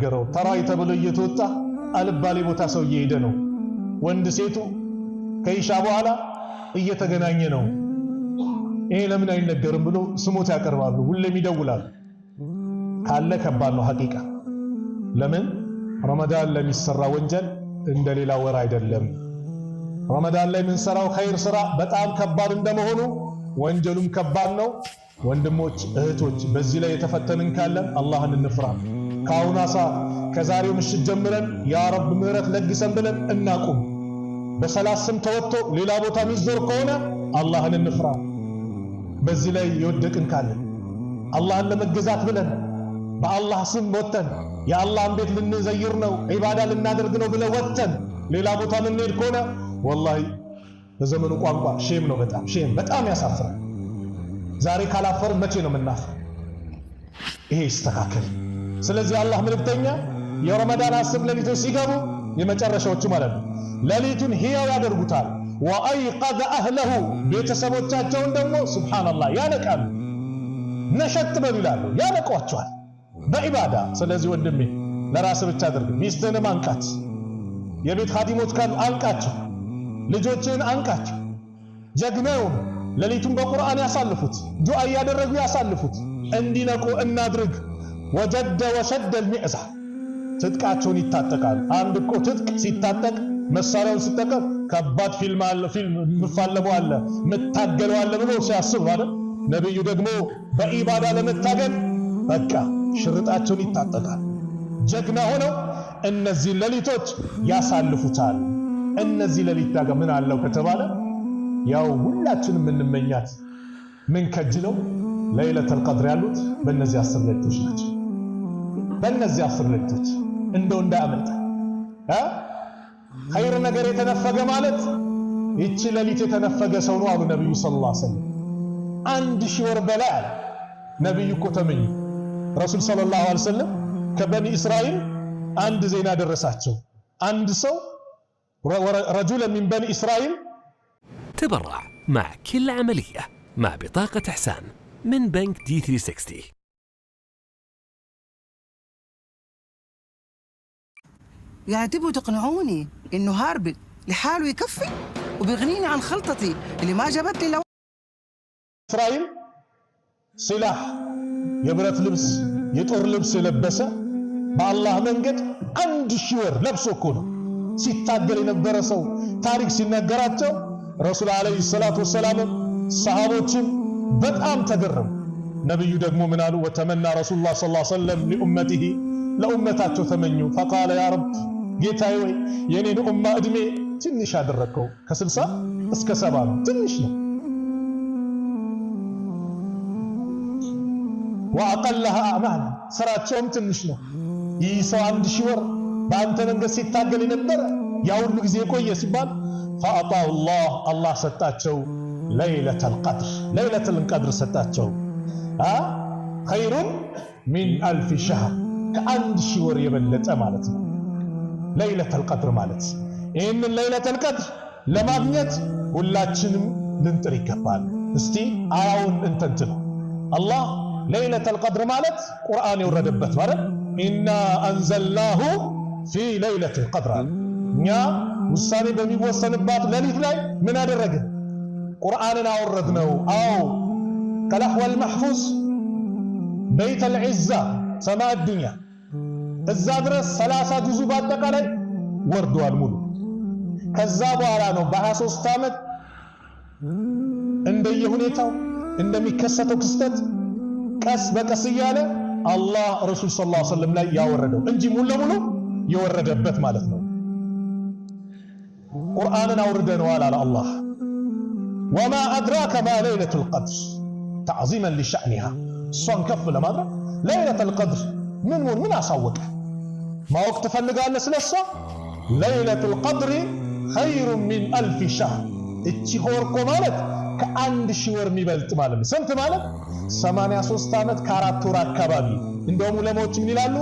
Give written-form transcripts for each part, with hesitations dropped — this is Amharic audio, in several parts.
የተነገረው። ተራይ ተብሎ እየተወጣ አልባሌ ቦታ ሰው እየሄደ ነው። ወንድ ሴቱ ከኢሻ በኋላ እየተገናኘ ነው። ይሄ ለምን አይነገርም ብሎ ስሞት ያቀርባሉ። ሁሌም ይደውላሉ። ካለ ከባድ ነው ሐቂቃ። ለምን ረመዳን ለሚሰራ ወንጀል እንደሌላ ወር አይደለም። ረመዳን ላይ የምንሰራው ኸይር ስራ በጣም ከባድ እንደመሆኑ ወንጀሉም ከባድ ነው። ወንድሞች እህቶች፣ በዚህ ላይ የተፈተንን ካለን አላህን እንፍራ። ከአሁኗ ሰዓት ከዛሬው ምሽት ጀምረን ያ ረብ ምህረት ለግሰን ብለን እናቁም። በሰላት ስም ተወጥቶ ሌላ ቦታ ሚዞር ከሆነ አላህን እንፍራ። በዚህ ላይ የወደቅን ካለን አላህን ለመገዛት ብለን በአላህ ስም ወጥተን የአላህን ቤት ልንዘይር ነው ዒባዳ ልናደርግ ነው ብለን ወጥተን ሌላ ቦታ ልንሄድ ከሆነ ወላሂ በዘመኑ ቋንቋ ሼም ነው። በጣም ሼም፣ በጣም ያሳፍራል። ዛሬ ካላፈርን መቼ ነው የምናፍር? ይሄ ይስተካከል። ስለዚህ አላህ መልእክተኛ የረመዳን 10 ሌሊቶች ሲገቡ የመጨረሻዎቹ ማለት ነው ሌሊቱን ሕያው ያደርጉታል። ወአይቀዘ አህለሁ ቤተሰቦቻቸውን ደግሞ ሱብሃንአላህ ያነቃሉ። ነሸጥ በሉ ይላሉ፣ ያነቋቸዋል በዒባዳ። ስለዚህ ወንድሜ ለራስ ብቻ አድርግ። ሚስትህንም አንቃት፣ የቤት ኻዲሞች ካሉ አንቃቸው፣ ልጆችህን አንቃቸው። ጀግናውን ሌሊቱን በቁርአን ያሳልፉት፣ ዱዓ እያደረጉ ያሳልፉት። እንዲነቁ እናድርግ። ወጀደ ወሸደ አልሚዕዛ ትጥቃቸውን ይታጠቃሉ። አንድ እኮ ትጥቅ ሲታጠቅ መሳሪያውን ሲጠቀም ከባድ ፊልም አለ፣ ፊልም ምፋለሙ አለ፣ መታገለው አለ ብሎ ሲያስብ አይደል? ነብዩ ደግሞ በኢባዳ ለመታገል በቃ ሽርጣቸውን ይታጠቃል። ጀግና ሆነው እነዚህ ሌሊቶች ያሳልፉታል። እነዚህ ሌሊት ዳጋ ምን አለው ከተባለ ያው ሁላችንም እንመኛት ምን ከጅለው ለይለቱል ቀድር ያሉት በእነዚህ 10 ሌሊቶች ናቸው። በእነዚህ 10 ሌሊቶች እንደው እንዳያመልጥ ኸይር ነገር የተነፈገ ማለት ይቺ ሌሊት የተነፈገ ሰው ነው አሉ ነብዩ ሰለላሁ ዐለይሂ ወሰለም። 1000 ወር በላይ አለ ነብዩ እኮ ተመኙ። ረሱል ሰለላሁ ዐለይሂ ወሰለም ከበኒ እስራኤል አንድ ዜና ደረሳቸው። አንድ ሰው رجلا من بني إسرائيل تبرع مع كل عملية مع بطاقة إحسان من بنك D360. يعني تبوا تقنعوني إنه هاربل لحاله يكفي وبيغنيني عن خلطتي اللي ما جابت لي لو إسرائيل سلاح يبرت لبس يطور لبس يلبسه بالله منقد 1000 ወር ለብሶ እኮ ነው ሲታገል የነበረ ሰው ታሪክ ሲነገራቸው ረሱል አለይሂ ሰላቱ ወሰላም ሰሃቦችን በጣም ተገረሙ። ነብዩ ደግሞ ምን አሉ? ወተመና ረሱላህ ሰለላሁ ዐለይሂ ወሰለም ለኡመቲሂ ለኡመታቸው ተመኙ። ፈቃለ ያ ረብ ጌታዬ ወይ የኔን ኡማ እድሜ ትንሽ አደረከው። ከ60 እስከ 70 ነው፣ ትንሽ ነው። ወአቀለሃ አዕማል ስራቸውም ትንሽ ነው። ይህ ሰው 1000 ወር በአንተ መንገድ ሲታገል የነበረ ያ ሁሉ ጊዜ ቆየ ሲባል ፈአጣሁ አላህ ሰጣቸው ለይለቱል ቀድር፣ ለይለቱል ቀድር ሰጣቸው። ኸይሩን ሚን 1000 ሸህር ከ1000 ወር የበለጠ ማለት ነው ለይለቱል ቀድር ማለት። ይህንን ለይለቱል ቀድር ለማግኘት ሁላችንም ልንጥር ይገባል። እስቲ አያውን እንተንትኑ። አላህ ለይለቱል ቀድር ማለት ቁርአን የወረደበት ማለት ኢና አንዘልናሁ ፊ ለይለቱል ቀድር እኛ ውሳኔ በሚወሰንባት ሌሊት ላይ ምን አደረግን? ቁርአንን አወረድነው። አዎ ከለህወል መሕፉዝ በይተል ዒዛ ሰማዕ ዱንያ እዛ ድረስ 30 ግዙ በአጠቃላይ ወርዷል ሙሉ። ከዛ በኋላ ነው በ23 ዓመት እንደየሁኔታው እንደሚከሰተው ክስተት ቀስ በቀስ እያለ አላህ ረሱል ሰለላሁ ዐለይሂ ወሰለም ላይ ያወረደው እንጂ ሙሉ ለሙሉ የወረደበት ማለት ነው። ቁርአንን አውርደነዋል አለ አላህ። ወማ አድራከ ማ ለይለቱል ቀድር ተዕዚመን ሊሸእኒሃ እሷን ከፍ ለማድረግ ለይለቱል ቀድር ምን አሳወቀ? ማወቅ ትፈልጋለህ ስለሷ? ለይለቱል ቀድር ኸይሩን ሚን 1000 ሸህር እቺ ወር እኮ ማለት ከ1000 ወር የሚበልጥ ማለት ነው። ስንት ማለት? 83 ዓመት ከ4 ወር አካባቢ። እንደውም ዑለማዎች ምን ይላሉ?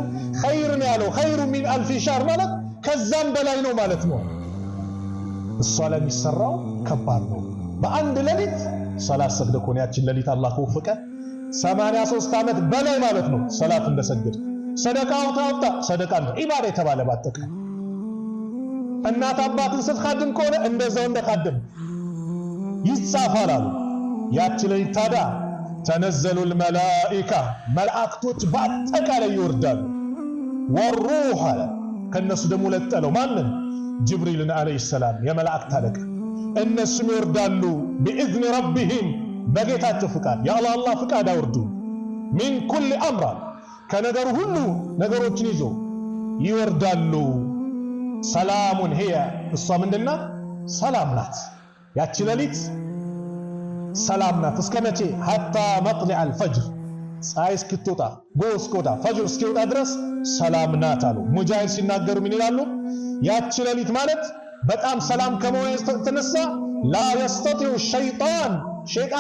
ኸይር ነው ያለው ኸይሩ ሚን 1000 ሸህር ማለት ከዛም በላይ ነው ማለት ነው። እሷ ላይ የሚሰራው ከባድ ነው። በአንድ ሌሊት ሰላት ሰግደ ኮን ያችን ሌሊት አላህ ከወፈቀ 83 ዓመት በላይ ማለት ነው ሰላት እንደሰገደ ሰደቃው ታውጣ ሰደቃ ነው ኢባዳ የተባለ ባጠቀ እናት አባትን ስትኻድም ከሆነ እንደዛው እንደኻድም ይጻፋል አሉ። ያቺ ላይ ታዲያ ተነዘሉል መላኢካ መላእክቶች በአጠቃላይ ይወርዳሉ። ወሩህ አለ ከነሱ ደግሞ ለጠለው ማንን? ጅብሪልን አለይሂ ሰላም የመላእክት አለቃ እነሱም ይወርዳሉ። بإذن ربهم በጌታቸው ፍቃድ የአላህ ፍቃድ አውርዱ። ሚን ኩል አምራ ከነገሩ ሁሉ ነገሮችን ይዞ ይወርዳሉ። ሰላሙን ሂየ እሷ ምንድናት? ሰላም ናት። ያቺ ሌሊት ሰላም ናት። እስከ መቼ? ሐታ መጥሊዕ አልፈጅር ፀሐይ እስክትወጣ ጎህ እስኪወጣ ፈጅር እስኪወጣ ድረስ ሰላም ናት አሉ። ሙጃሂድ ሲናገሩ ምን ይላሉ? ያቺ ሌሊት ማለት በጣም ሰላም ከመሆኑ የተነሳ ላ የስተጢዑ ሸይጣን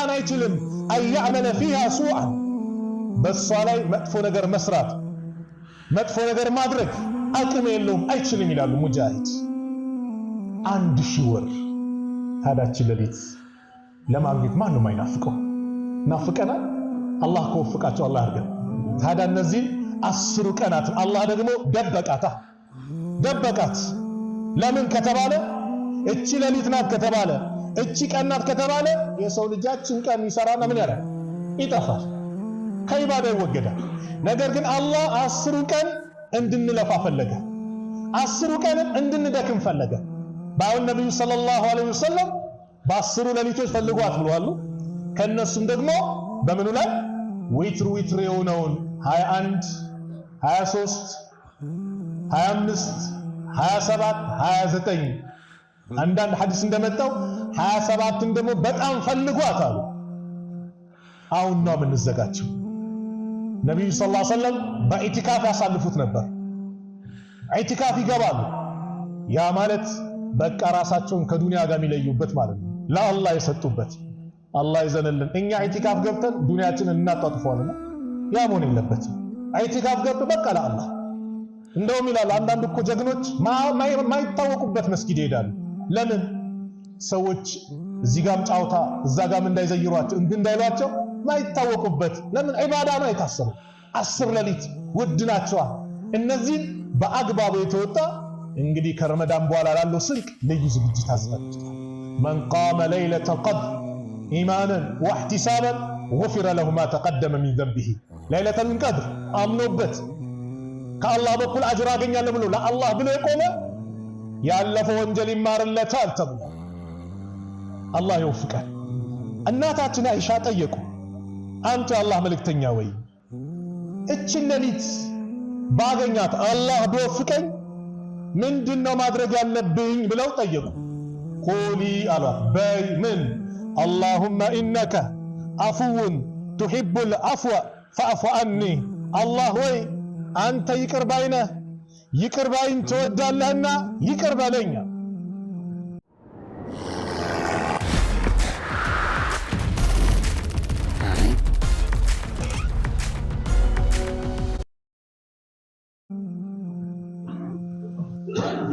አይችልም አያዕመለ ፊሃ ሱአን በሷ ላይ መጥፎ ነገር መስራት መጥፎ ነገር ማድረግ አቅም የለውም አይችልም ይላሉ ሙጃሂድ። 1000 ወር ታዳችን ሌሊት ለማግኘት ማንም አይናፍቀው? ናፍቀናል። አላህ ከወፍቃቸው አላህ አድርገን። ታዲያ እነዚህ 10 ቀናት አላህ ደግሞ ደበቃት። ለምን ከተባለ እቺ ሌሊት ናት ከተባለ እቺ ቀን ናት ከተባለ የሰው ልጃችን ቀን ይሰራና ምን ያደርጋል? ይጠፋል፣ ከኢባዳ ይወገዳል። ነገር ግን አላህ 10 ቀን እንድንለፋ ፈለገ። 10 ቀንን እንድንደክም ፈለገ። ባውን ነብዩ ሰለላሁ ዐለይሂ ወሰለም በ10 ሌሊቶች ፈልጓት ብለዋል። ከነሱም ደግሞ በምኑ ላይ ዊትር የሆነውን 21 23 25 27 29 አንዳንድ ሐዲስ እንደመጣው 27ን ደግሞ በጣም ፈልጓት አሉ። አሁን ነው የምንዘጋጀው። ነብዩ ሰለላሁ ዐለይሂ ወሰለም በኢቲካፍ ያሳልፉት ነበር። ኢቲካፍ ይገባሉ። ያ ማለት በቃ ራሳቸውን ከዱንያ ጋር የሚለዩበት ማለት ነው። ለአላህ የሰጡበት። አላህ ይዘንልን። እኛ ኢቲካፍ ገብተን ዱንያችንን እናጣጥፈዋለን። ያ መሆን የለበትም። ኢቲካፍ ገብተን በቃ ለአላህ እንደውም ይላል አንዳንድ እኮ ጀግኖች ማይታወቁበት መስጊድ ይሄዳሉ። ለምን? ሰዎች እዚህ ጋም ጫውታ እዛ ጋም እንዳይዘይሯቸው እንዳይሏቸው ማይታወቁበት። ለምን? ዒባዳ ነው የታሰሩ 10 ሌሊት ውድ ናቸዋ። እነዚህን በአግባቡ የተወጣ እንግዲህ ከረመዳን በኋላ ላለው ስንቅ ልዩ ዝግጅት አዘጋጅቷል። መን ቃመ ለይለተ ቀድር ኢማናን ወህቲሳባን ጉፊረ ለሁ ማ ተቀደመ ሚን ዘንቢሂ። ለይለተል ቀድር አምኖበት ከአላህ በኩል አጅር አገኛለሁ ብሎ ለአላህ ብሎ የቆመ ያለፈው ወንጀል ይማርለታል ተብሎ አላህ ይወፍቃል። እናታችን አይሻ ጠየቁ፣ አንተ የአላህ መልእክተኛ ወይ እችን ሌሊት ባገኛት አላህ ቢወፍቀኝ ምንድነው ማድረግ ያለብኝ ብለው ጠየቁ። ቁሊ አሏት በይ ምን አላሁመ ኢነከ አፉውን ቱሒቡል አፍወ ፈዕፉ ዐኒ። አላህ ወይ አንተ ይቅር ባይ ነህ፣ ይቅር ባይን ትወዳለህና ይቅር በለኝ።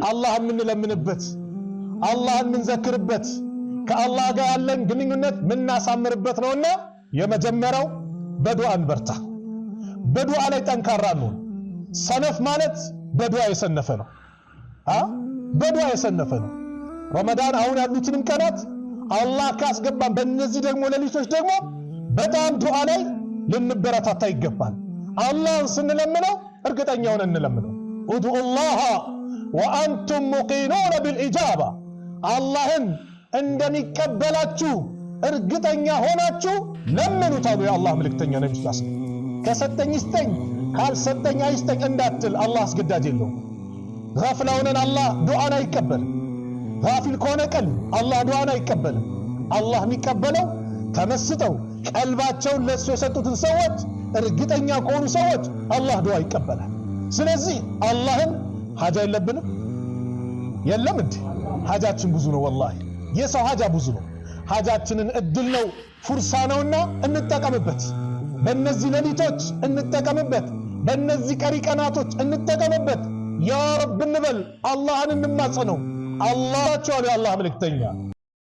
አላህን የምንለምንበት፣ አላህን የምንዘክርበት፣ ከአላህ ጋር ያለን ግንኙነት የምናሳምርበት ነውና የመጀመሪያው በዱዓ እንበርታ። በዱዓ ላይ ጠንካራ ነው። ሰነፍ ማለት በዱዓ የሰነፈ ነው። በዱዓ የሰነፈ ነው። ረመዳን አሁን ያሉትንም ቀናት አላህ ካስገባን በእነዚህ ደግሞ ሌሊቶች ደግሞ በጣም ዱዓ ላይ ልንበረታታ ይገባል። አላህን ስንለምነው እርግጠኛ ሆነን እንለምነው። ኡድኡላህ ወአንቱም ሙቂኑነ ቢልኢጃባ። አላህን እንደሚቀበላችሁ እርግጠኛ ሆናችሁ ለምኑት አሉ የአላህ መልእክተኛ ነብዩ ሰለላሁ ዐለይሂ ወሰለም። ከሰጠኝ ይስጠኝ ካልሰጠኝ አይስጠኝ እንዳትል አላህ አስገዳጅ የለውም። ጋፍላ ሆነን አላህ ዱዓን አይቀበልም። ጋፊል ከሆነ ቀልብ አላህ ዱዓን አይቀበልም። አላህ የሚቀበለው ተመስጠው ቀልባቸውን ለሱ የሰጡትን ሰዎች እርግጠኛ ከሆኑ ሰዎች አላህ ዱዓ ይቀበላል። ስለዚህ አላህን ሐጃ የለብንም? የለም እንዴ? ሐጃችን ብዙ ነው። ወላሂ የሰው ሐጃ ብዙ ነው። ሐጃችንን እድል ነው ፉርሳ ነውና እንጠቀምበት። በእነዚህ ሌሊቶች እንጠቀምበት። በእነዚህ ቀሪ ቀናቶች እንጠቀምበት። ያ ረብ እንበል፣ አላህን እንማጸነው። አላህ ቸዋል የአላህ መልእክተኛ